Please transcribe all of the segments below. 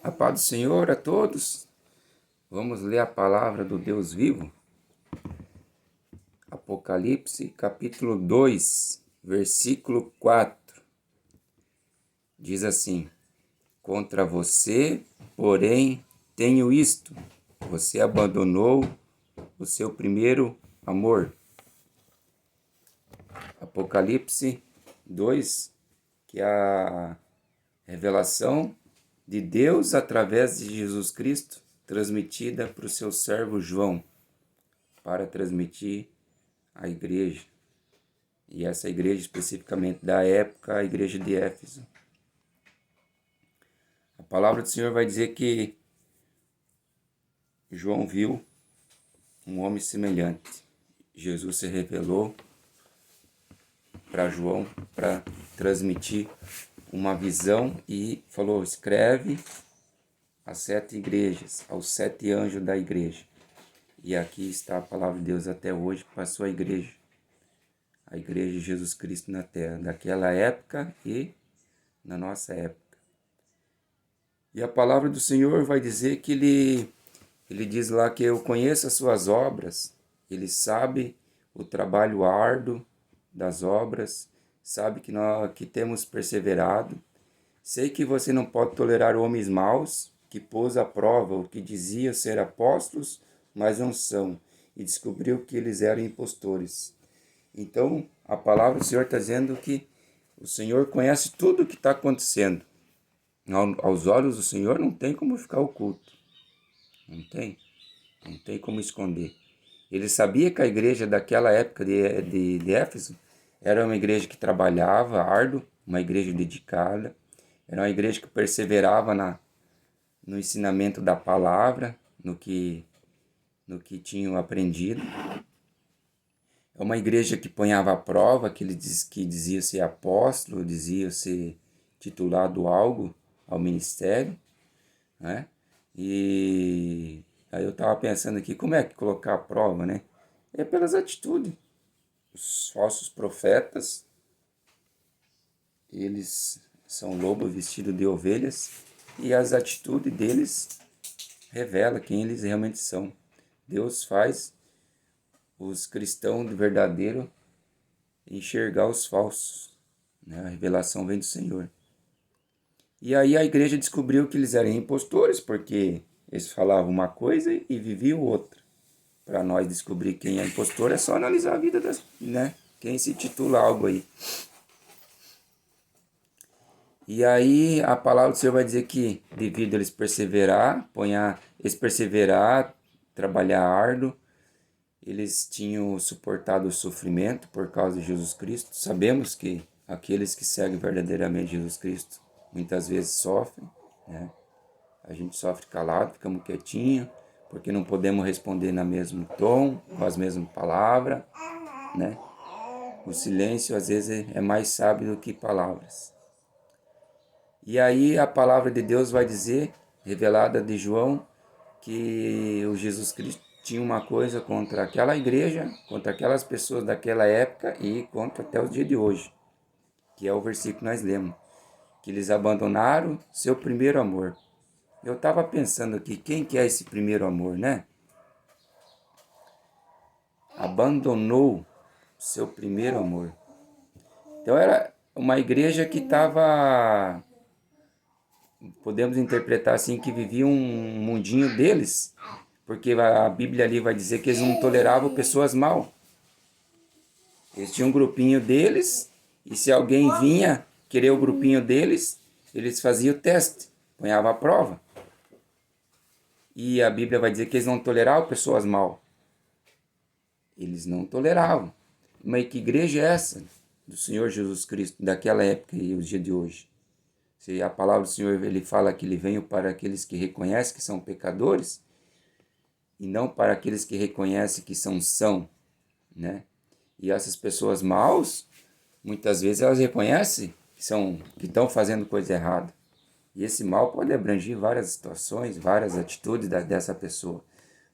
A paz do Senhor a todos. Vamos ler a palavra do Deus vivo. Apocalipse, capítulo 2, versículo 4. Diz assim: Contra você, porém, tenho isto: você abandonou o seu primeiro amor. Apocalipse 2, que é a revelação de Deus através de Jesus Cristo, transmitida para o seu servo João, para transmitir à igreja. E essa igreja especificamente da época, a igreja de Éfeso. A palavra do Senhor vai dizer que João viu um homem semelhante. Jesus se revelou para João para transmitir uma visão e falou: escreve as 7 igrejas, aos 7 anjos da igreja. E aqui está a palavra de Deus até hoje para a sua igreja. A igreja de Jesus Cristo na terra, daquela época e na nossa época. E a palavra do Senhor vai dizer que ele diz lá que eu conheço as suas obras, ele sabe o trabalho árduo das obras, sabe que nós que temos perseverado. Sei que você não pode tolerar homens maus, que pôs à prova o que diziam ser apóstolos, mas não são, e descobriu que eles eram impostores. Então, a palavra do Senhor está dizendo que o Senhor conhece tudo o que está acontecendo. Aos olhos do Senhor não tem como ficar oculto. Não tem como esconder. Ele sabia que a igreja daquela época de Éfeso era uma igreja que trabalhava árduo, uma igreja dedicada, era uma igreja que perseverava no ensinamento da palavra, no que tinham aprendido. É uma igreja que ponhava à prova, que dizia ser apóstolo, dizia ser titulado algo ao ministério, né? E aí eu estava pensando aqui, como é que colocar a prova, né? É pelas atitudes. Os falsos profetas, eles são lobos vestidos de ovelhas e as atitudes deles revelam quem eles realmente são. Deus faz os cristãos verdadeiros enxergar os falsos, né? A revelação vem do Senhor. E aí a igreja descobriu que eles eram impostores, porque eles falavam uma coisa e viviam outra. Para nós descobrir quem é impostor é só analisar a vida das, né? Quem se titula algo aí. E aí a palavra do Senhor vai dizer que devido a eles perseverar, trabalhar árduo, eles tinham suportado o sofrimento por causa de Jesus Cristo. Sabemos que aqueles que seguem verdadeiramente Jesus Cristo muitas vezes sofrem, né? A gente sofre calado, ficamos quietinhos, porque não podemos responder no mesmo tom, com as mesmas palavras, né? O silêncio às vezes é mais sábio do que palavras. E aí a palavra de Deus vai dizer, revelada de João, que o Jesus Cristo tinha uma coisa contra aquela igreja, contra aquelas pessoas daquela época e contra até o dia de hoje, que é o versículo que nós lemos, que eles abandonaram seu primeiro amor. Eu estava pensando aqui, quem que é esse primeiro amor, né? Abandonou seu primeiro amor. Então era uma igreja que estava, podemos interpretar assim, que vivia um mundinho deles, porque a Bíblia ali vai dizer que eles não toleravam pessoas mal. Eles tinham um grupinho deles, e se alguém vinha querer o grupinho deles, eles faziam o teste, ponhavam a prova. E a Bíblia vai dizer que eles não toleravam pessoas mal. Eles não toleravam. Mas que igreja é essa do Senhor Jesus Cristo, daquela época e os dias de hoje? Se a palavra do Senhor ele fala que ele veio para aqueles que reconhecem que são pecadores, e não para aqueles que reconhecem que são, né? E essas pessoas maus, muitas vezes elas reconhecem que estão fazendo coisa errada. E esse mal pode abranger várias situações, várias atitudes dessa pessoa.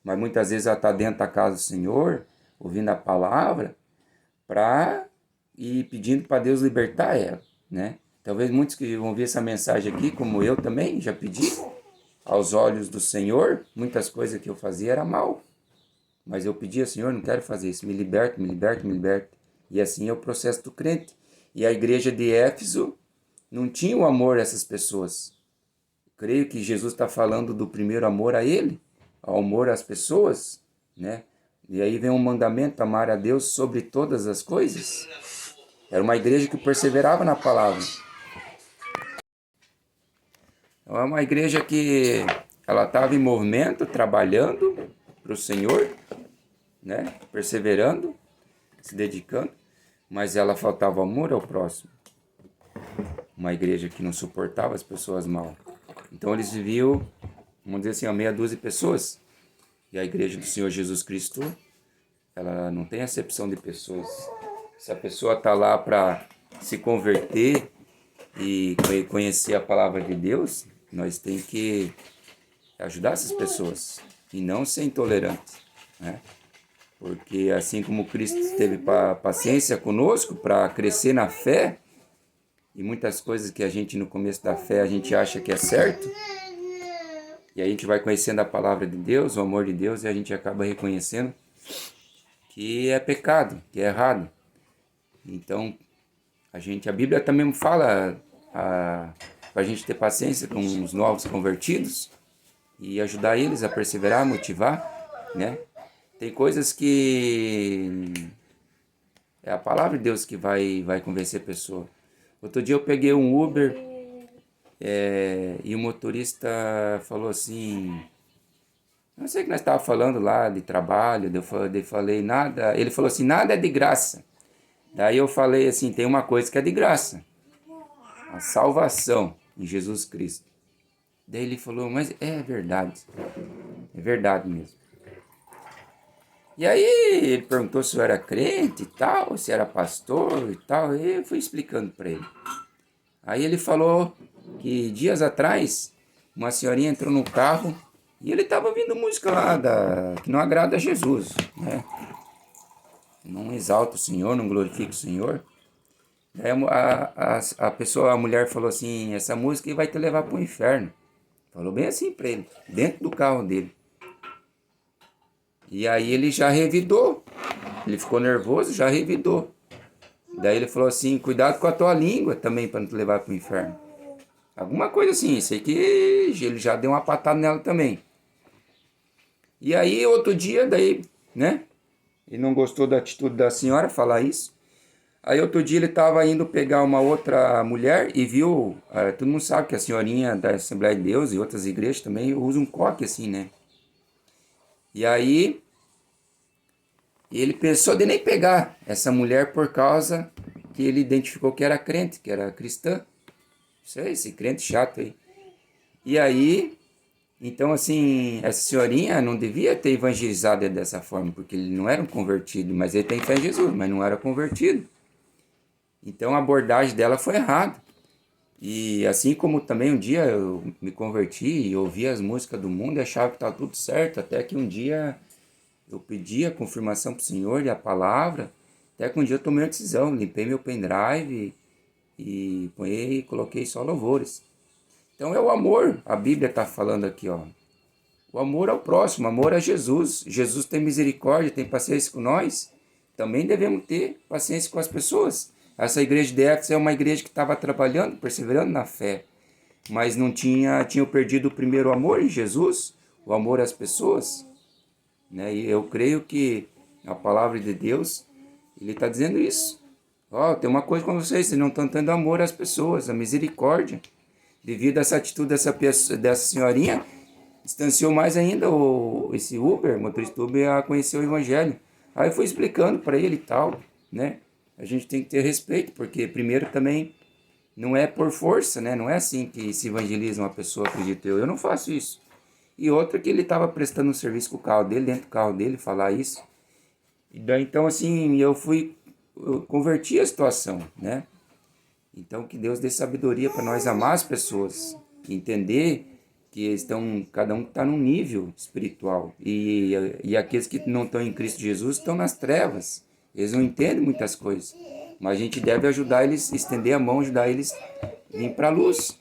Mas muitas vezes ela está dentro da casa do Senhor, ouvindo a palavra, e pedindo para Deus libertar ela, né? Talvez muitos que vão ver essa mensagem aqui, como eu também, já pedi, aos olhos do Senhor, muitas coisas que eu fazia era mal. Mas eu pedia, Senhor, não quero fazer isso, me liberta, me liberta, me liberta. E assim é o processo do crente. E a igreja de Éfeso não tinha o amor a essas pessoas. Creio que Jesus está falando do primeiro amor a ele, ao amor às pessoas, né? E aí vem um mandamento, amar a Deus sobre todas as coisas. Era uma igreja que perseverava na palavra. É uma igreja que ela estava em movimento, trabalhando para o Senhor, né? Perseverando, se dedicando, mas ela faltava amor ao próximo. Uma igreja que não suportava as pessoas mal. Então eles viviam, vamos dizer assim, a meia dúzia de pessoas. E a igreja do Senhor Jesus Cristo, ela não tem acepção de pessoas. Se a pessoa está lá para se converter e conhecer a palavra de Deus, nós temos que ajudar essas pessoas e não ser intolerante, né? Porque assim como Cristo teve paciência conosco para crescer na fé, e muitas coisas que a gente no começo da fé a gente acha que é certo, e a gente vai conhecendo a palavra de Deus, o amor de Deus, e a gente acaba reconhecendo que é pecado, que é errado. Então, a Bíblia também fala para a gente ter paciência com os novos convertidos e ajudar eles a perseverar, motivar, né? Tem coisas que é a palavra de Deus que vai convencer a pessoa. Outro dia eu peguei um Uber e o motorista falou assim, não sei o que nós estávamos falando lá de trabalho, eu falei nada, ele falou assim, nada é de graça. Daí eu falei assim, tem uma coisa que é de graça, a salvação em Jesus Cristo. Daí ele falou, mas é verdade mesmo. E aí ele perguntou se eu era crente e tal, se era pastor e tal, e eu fui explicando para ele. Aí ele falou que dias atrás uma senhorinha entrou no carro e ele estava ouvindo música lá que não agrada a Jesus, né? Não exalta o Senhor, não glorifica o Senhor. Daí a mulher falou assim, essa música vai te levar para o inferno. Falou bem assim para ele, dentro do carro dele. E aí ele já revidou. Ele ficou nervoso, já revidou. Daí ele falou assim, cuidado com a tua língua também para não te levar para o inferno. Alguma coisa assim, sei que ele já deu uma patada nela também. E aí outro dia, daí, né? Ele não gostou da atitude da senhora falar isso. Aí outro dia ele estava indo pegar uma outra mulher e viu, todo mundo sabe que a senhorinha da Assembleia de Deus e outras igrejas também usam um coque assim, né? E aí ele pensou de nem pegar essa mulher por causa que ele identificou que era crente, que era cristã. Isso aí, esse crente chato aí. E aí, então assim, essa senhorinha não devia ter evangelizado ele dessa forma, porque ele não era um convertido, mas ele tem fé em Jesus, mas não era convertido. Então a abordagem dela foi errada. E assim como também um dia eu me converti e ouvi as músicas do mundo e achava que estava tudo certo, até que um dia eu pedi a confirmação para o Senhor e a palavra, até que um dia eu tomei uma decisão, limpei meu pendrive e coloquei só louvores. Então é o amor, a Bíblia está falando aqui, ó. O amor ao próximo, o amor a Jesus. Jesus tem misericórdia, tem paciência com nós. Também devemos ter paciência com as pessoas. Essa igreja de Éfeso é uma igreja que estava trabalhando, perseverando na fé, mas não tinha perdido o primeiro amor em Jesus, o amor às pessoas, né? E eu creio que a palavra de Deus, ele está dizendo isso. Ó, tem uma coisa com vocês não estão tendo amor às pessoas, a misericórdia. Devido a essa atitude dessa senhorinha, distanciou mais ainda esse motorista Uber, a conhecer o Evangelho. Aí eu fui explicando para ele e tal, né? A gente tem que ter respeito, porque primeiro também não é por força, né? Não é assim que se evangeliza uma pessoa, acredito eu. Eu não faço isso. E outra que ele estava prestando um serviço com o carro dele, dentro do carro dele, falar isso. E daí, então, assim, eu converti a situação, né? Então, que Deus dê sabedoria para nós amar as pessoas, entender que cada um está num nível espiritual. E aqueles que não estão em Cristo Jesus estão nas trevas. Eles não entendem muitas coisas. Mas a gente deve ajudar eles, estender a mão, ajudar eles a vir para a luz.